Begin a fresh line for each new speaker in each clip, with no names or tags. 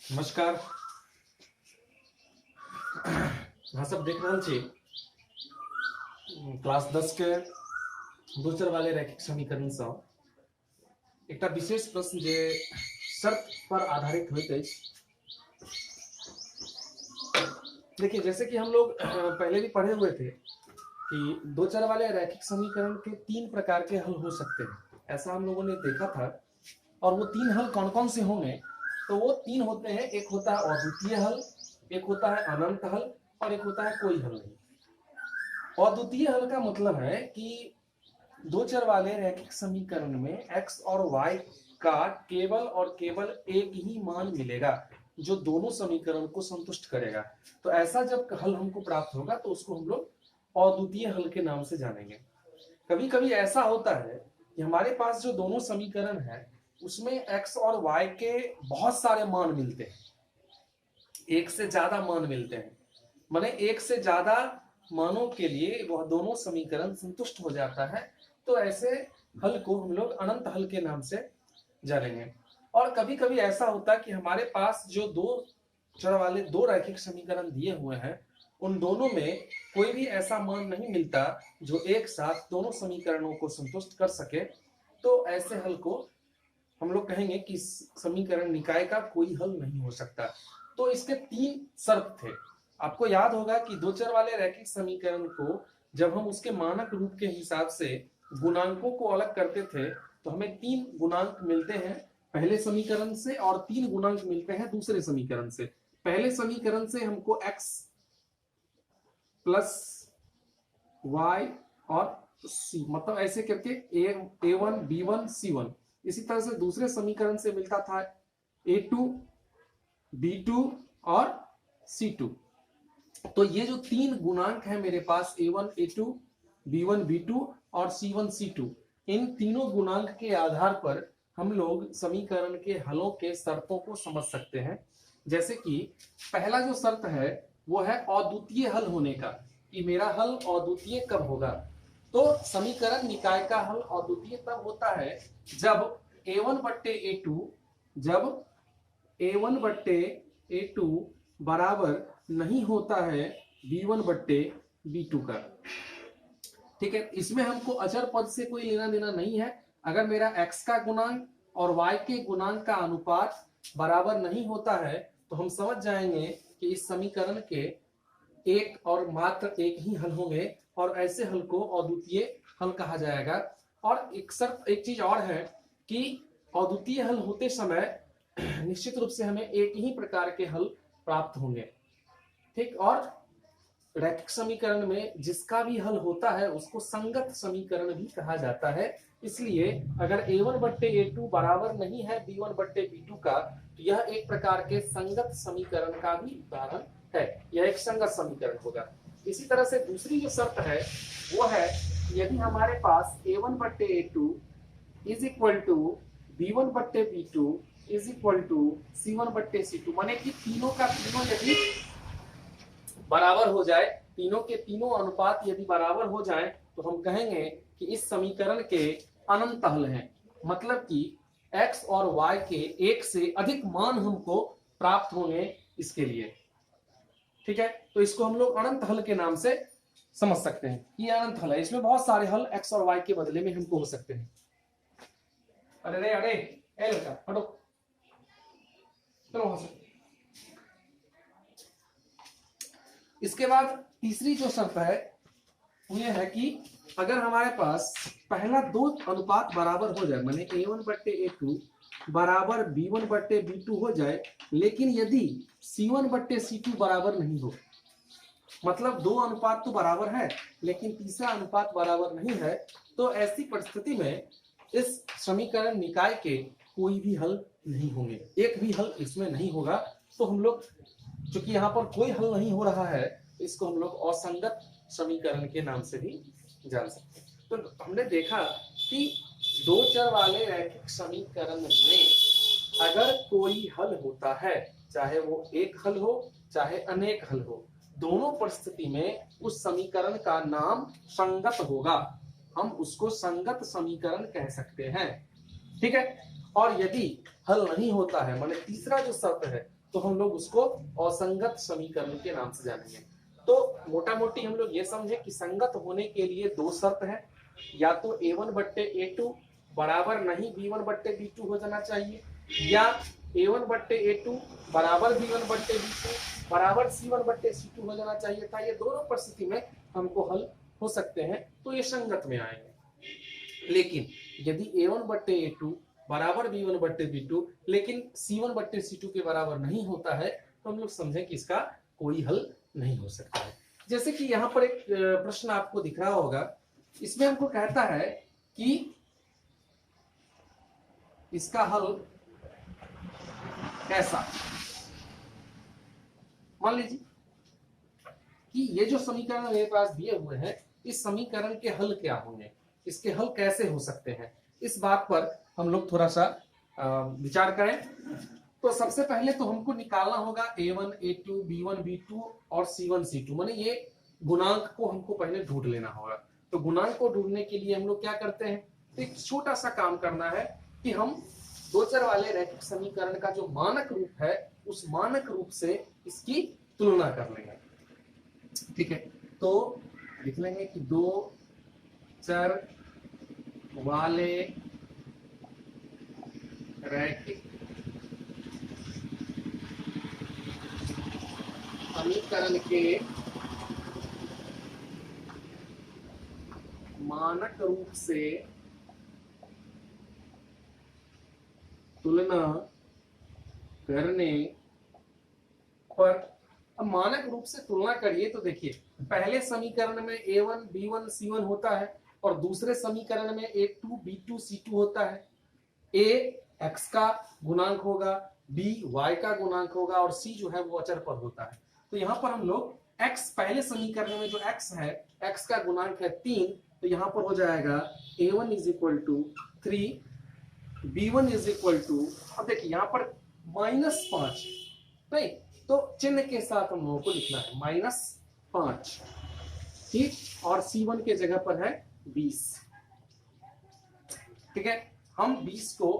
नमस्कार। अहाँ सब देख रहल छी क्लास 10 के दोसर वाले रैखिक समीकरण सँ एकटा विशेष प्रश्न जे शर्त पर आधारित होइत अछि। देखिए, जैसे कि हम लोग पहले भी पढ़े हुए थे कि दो चर वाले रैखिक समीकरण के 3 प्रकार के हल हो सकते हैं, ऐसा हम लोगों ने देखा था। और वो 3 हल कौन कौन से होंगे? तो वो 3 होते हैं, एक होता है अद्वितीय हल, एक होता है अनंत हल और एक होता है कोई हल नहीं। अद्वितीय हल का मतलब है कि दो चर वाले रैखिक समीकरण में x और y का केवल और केवल एक ही मान मिलेगा जो दोनों समीकरण को संतुष्ट करेगा। तो ऐसा जब हल हमको प्राप्त होगा तो उसको हम लोग अद्वितीय हल के नाम से जानेंगे। कभी कभी ऐसा होता है कि हमारे पास जो दोनों समीकरण है उसमें x और y के बहुत सारे मान मिलते हैं, एक से ज्यादा मान मिलते हैं, माने एक से ज्यादा मानों के लिए वह दोनों समीकरण संतुष्ट हो जाता है। तो ऐसे हल को हम लोग अनंत हल के नाम से जानेंगे। और कभी कभी ऐसा होता है कि हमारे पास जो दो चर वाले दो रैखिक समीकरण दिए हुए हैं उन दोनों में कोई भी ऐसा मान नहीं मिलता जो एक साथ दोनों समीकरणों को संतुष्ट कर सके। तो ऐसे हल को हम लोग कहेंगे कि समीकरण निकाय का कोई हल नहीं हो सकता। तो इसके 3 शर्त थे। आपको याद होगा कि दो चर वाले रैखिक समीकरण को जब हम उसके मानक रूप के हिसाब से गुणांकों को अलग करते थे तो हमें 3 गुणांक मिलते हैं पहले समीकरण से और 3 गुणांक मिलते हैं दूसरे समीकरण से। पहले समीकरण से हमको x प्लस y और c, मतलब ऐसे करके a1 b1 c1। इसी तरह से दूसरे समीकरण से मिलता था a2 b2 और c2। तो ये जो 3 गुणांक है मेरे पास a1 a2 b1 b2 और c1 c2, इन तीनों गुणांक के आधार पर हम लोग समीकरण के हलों के शर्तों को समझ सकते हैं। जैसे कि पहला जो शर्त है वो है अद्वितीय हल होने का, कि मेरा हल अद्वितीय कब होगा। तो समीकरण निकाय का हल अद्वितीय तब होता है जब a1 बट्टे a2 जब a1 बट्टे a2 बराबर नहीं होता है b1 बट्टे b2 का। ठीक है, इसमें हमको अचर पद से कोई लेना देना नहीं है। अगर मेरा x का गुणांक और y के गुणांक का अनुपात बराबर नहीं होता है तो हम समझ जाएंगे कि इस समीकरण के एक और मात्र एक ही हल होंगे और ऐसे हल को अद्वितीय हल कहा जाएगा। और एक चीज और है कि अद्वितीय हल होते समय निश्चित रूप से हमें एक ही प्रकार के हल प्राप्त होंगे। ठीक, और रैखिक समीकरण में जिसका भी हल होता है उसको संगत समीकरण भी कहा जाता है। इसलिए अगर a1 बट्टे a2 बराबर नहीं है b1 बट्टे b2 का तो यह एक प्रकार के संगत समीकरण का भी उदाहरण है, यह एक संगत समीकरण होगा। इसी तरह से दूसरी जो शर्त है वो है यदि हमारे पास a1 बट्टे a2 is equal to b1 बट्टे b2 is equal to c1 बट्टे c2, माने कि तीनों का तीनों यदि बराबर हो जाए, तीनों के तीनों अनुपात यदि बराबर हो जाए तो हम कहेंगे कि इस समीकरण के अनंत हल हैं। मतलब कि x और y के एक से अधिक मान हमको प्राप्त होंगे इसके लिए। ठीक है, तो इसको हम लोग अनंत हल के नाम से समझ सकते हैं। ये अनंत हल है, इसमें बहुत सारे हल x और y के बदले में हमको हो सकते हैं। अरे अरे ए लड़का हटो, चलो वहां से। इसके बाद तीसरी जो शर्त है वो ये है कि अगर हमारे पास पहला दो अनुपात बराबर हो जाए, माने a1 बट्टे a2 बराबर b1 बट्टे b2 हो जाए, लेकिन यदि c1 बट्टे c2 बराबर नहीं हो, मतलब दो अनुपात तो बराबर है लेकिन तीसरा अनुपात बराबर नहीं है, तो ऐसी परिस्थिति में इस समीकरण निकाय के कोई भी हल नहीं होंगे, एक भी हल इसमें नहीं होगा। तो हम लोग चूंकि यहाँ पर कोई हल नहीं हो रहा है इसको हम लोग असंगत समीकरण के नाम से भी जान सकते हैं। तो हमने देखा कि दो चर वाले रैखिक समीकरण में अगर कोई हल होता है, चाहे वो एक हल हो चाहे अनेक हल हो, दोनों परिस्थिति में उस समीकरण का नाम संगत होगा, हम उसको संगत समीकरण कह सकते हैं। ठीक है, और यदि हल नहीं होता है, माने तीसरा जो शर्त है तो हम लोग उसको असंगत समीकरण के नाम से जानेंगे। तो मोटा मोटी हम लोग ये समझे कि संगत होने के लिए दो शर्त है, या तो A1 बट्टे A2 बराबर नहीं B1 बट्टे B2 हो जाना चाहिए, या A1 बट्टे A2 बराबर B1 बट्टे B2 बराबर C1 बट्टे C2 हो जाना चाहिए था। ये दोनों परिस्थिति में हमको हल हो सकते हैं, तो ये संगत में आएंगे। लेकिन यदि A1 बट्टे A2 बराबर B1 बट्टे B2 लेकिन C1 बट्टे C2 के बराबर नहीं होता है, तो हम लोग समझे कि इसका कोई हल नहीं हो सकता है। जैसे कि यहाँ पर एक प्रश्न आपको दिख रहा होगा, इसमें हमको कहता है कि इसका हल कैसा। मान लीजिए कि ये जो समीकरण मेरे पास दिए हुए हैं, इस समीकरण के हल क्या होंगे, इसके हल कैसे हो सकते हैं, इस बात पर हम लोग थोड़ा सा विचार करें। तो सबसे पहले तो हमको निकालना होगा A1 A2 B1 B2 और C1 C2, माने ये गुणांक को हमको पहले ढूंढ लेना होगा। तो गुणांक को ढूंढने के लिए हम लोग क्या करते हैं, तो एक छोटा सा काम करना है कि हम दो चर वाले रैखिक समीकरण का जो मानक रूप है, उस मानक रूप से इसकी तुलना कर लेंगे। ठीक है, तो लिख लेंगे कि दो चर वाले रैखिक समीकरण के मानक रूप से तुलना करने पर, अब मानक रूप से तुलना करिए तो देखिए पहले समीकरण में A1 B1 C1 होता है और दूसरे समीकरण में A2 B2 C2 होता है। A x का गुणांक होगा, B y का गुणांक होगा और C जो है वो अचर पद होता है। तो यहाँ पर हम लोग x, पहले समीकरण में जो x है, x का गुणांक है 3, तो यहाँ पर हो जाएगा A1 is equal to 3, B1 is equal to, अब देखिए यहाँ पर -5 नहीं, तो चिन्ह के साथ हम लोगों को लिखना है -5, ठीक, और C1 के जगह पर है 20। ठीक है, हम 20 को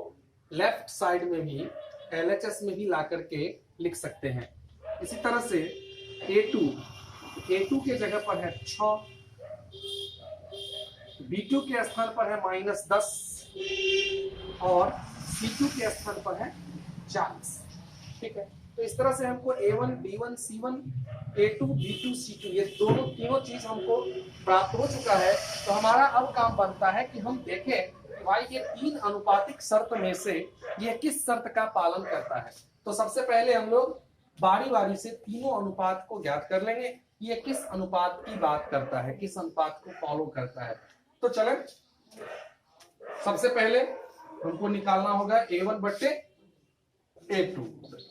लेफ्ट साइड में भी LHS में भी ला करके लिख सकते हैं। इसी तरह से A2 के जगह पर है 6, B2 के स्थान पर है -10 और C2 के स्थान पर है 40। ठीक है, तो इस तरह से हमको A1 B1 C1 A2 B2 C2 ये तीनों चीज हमको प्राप्त हो चुका है। तो हमारा अब काम बनता है कि हम देखें कि भाई ये तीन अनुपातिक शर्त में से ये किस शर्त का पालन करता है। तो सबसे पहले हम लोग बारी बारी से तीनों अनुपात को ज्ञात कर लेंगे, ये किस अनुपात की बात करता है, किस अनुपात को फॉलो करता है। तो चलें, सबसे पहले हमको निकालना होगा A1 बट्टे A2,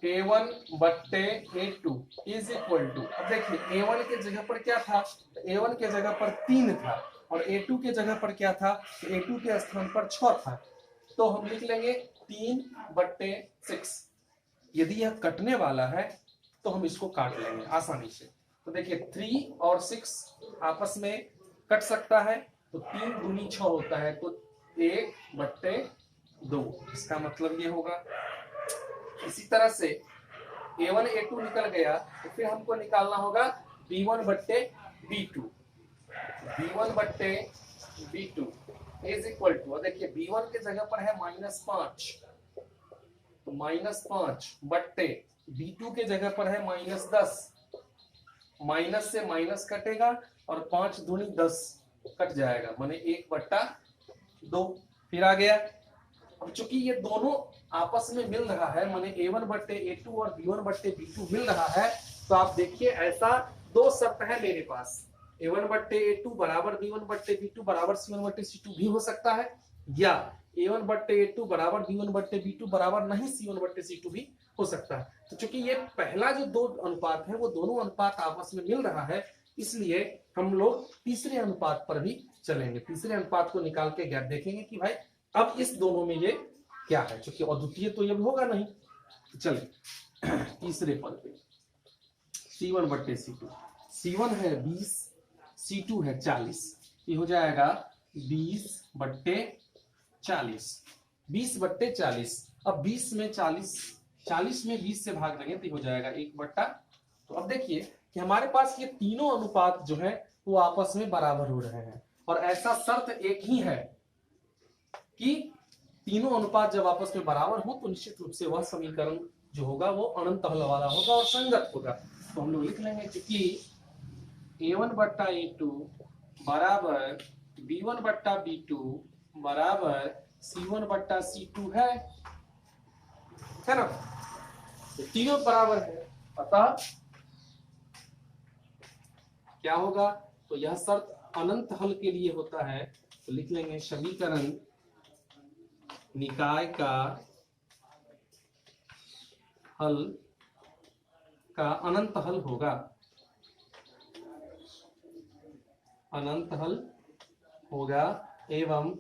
A1 बट्टे A2 इज इक्वल टू, अब देखिए A1 के जगह पर क्या था, तो A1 के जगह पर 3 था और A2 के जगह पर क्या था, तो A2 के स्थान पर 6 था। तो हम लिख लेंगे 3 बट्टे 6। यदि यह कटने वाला है तो हम इसको काट लेंगे आसानी से। तो देखिए 3 और 6 आपस में कट सकता है, तो 3 दूनी 6 होता है, तो 1 बट्टे 2, इसका मतलब ये होगा। इसी तरह से A1 A2 निकल गया, तो फिर हमको निकालना होगा B1 बट्टे B2, B1 बट्टे B2 इज इक्वल टू, देखिए B1 के जगह पर है -5, तो -5 बट्टे B2 के जगह पर है -10, माइनस से माइनस कटेगा और 5 दूनी 10 कट जाएगा, माने 1/2 फिर आ गया। अब चूंकि ये दोनों आपस में मिल रहा है, माने A1 बट्टे A2 और B1 बट्टे B2 मिल रहा है, तो आप देखिए ऐसा दो शर्त है मेरे पास, A1 बट्टे A2 बराबर B1 बट्टे B2 बराबर C1 बट्टे C2 भी हो सकता है, या A1 बट्टे A2 बराबर B1 बट्टे B2 बराबर नहीं C1 बट्टे C2 भी हो सकता है। तो चूंकि ये पहला जो दो अनुपात है वो दोनों अनुपात आपस में मिल रहा है, इसलिए हम लोग तीसरे अनुपात पर भी चलेंगे। तीसरे अनुपात को निकाल के गैप देखेंगे कि भाई अब इस दोनों में ये क्या है, क्योंकि अद्वितीय तो ये होगा नहीं। चलिए तीसरे पद पे C1 बट्टे C2, C1 है 20, C2 है 40, ये हो जाएगा 20 बट्टे 40, 20 बट्टे 40। अब 20 में 40 40 में 20 से भाग देंगे तो हो जाएगा 1/। तो अब देखिए कि हमारे पास ये तीनों अनुपात जो है वो आपस में बराबर हो रहे हैं, और ऐसा शर्त एक ही है कि तीनों अनुपात जब आपस में बराबर हो तो निश्चित रूप से वह समीकरण जो होगा वो अनंत हल वाला होगा और संगत होगा। तो हम लोग लिख लेंगे कि a1/a2 बराबर b1/b2 बराबर c1/c2 है ना। तो तीनों बराबर है, अतः क्या होगा, तो यह शर्त अनंत हल के लिए होता है। तो लिख लेंगे समीकरण निकाय का हल का अनंत हल होगा, अनंत हल होगा एवं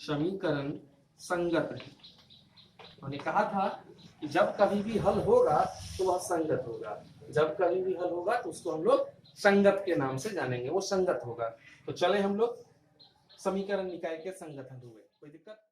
समीकरण संगत है। मैंने कहा था कि जब कभी भी हल होगा तो वह संगत होगा, जब कभी भी हल होगा तो उसको हम लोग संगत के नाम से जानेंगे, वो संगत होगा। तो चले हम लोग समीकरण निकाय के संगत हल हुए, कोई दिक्कत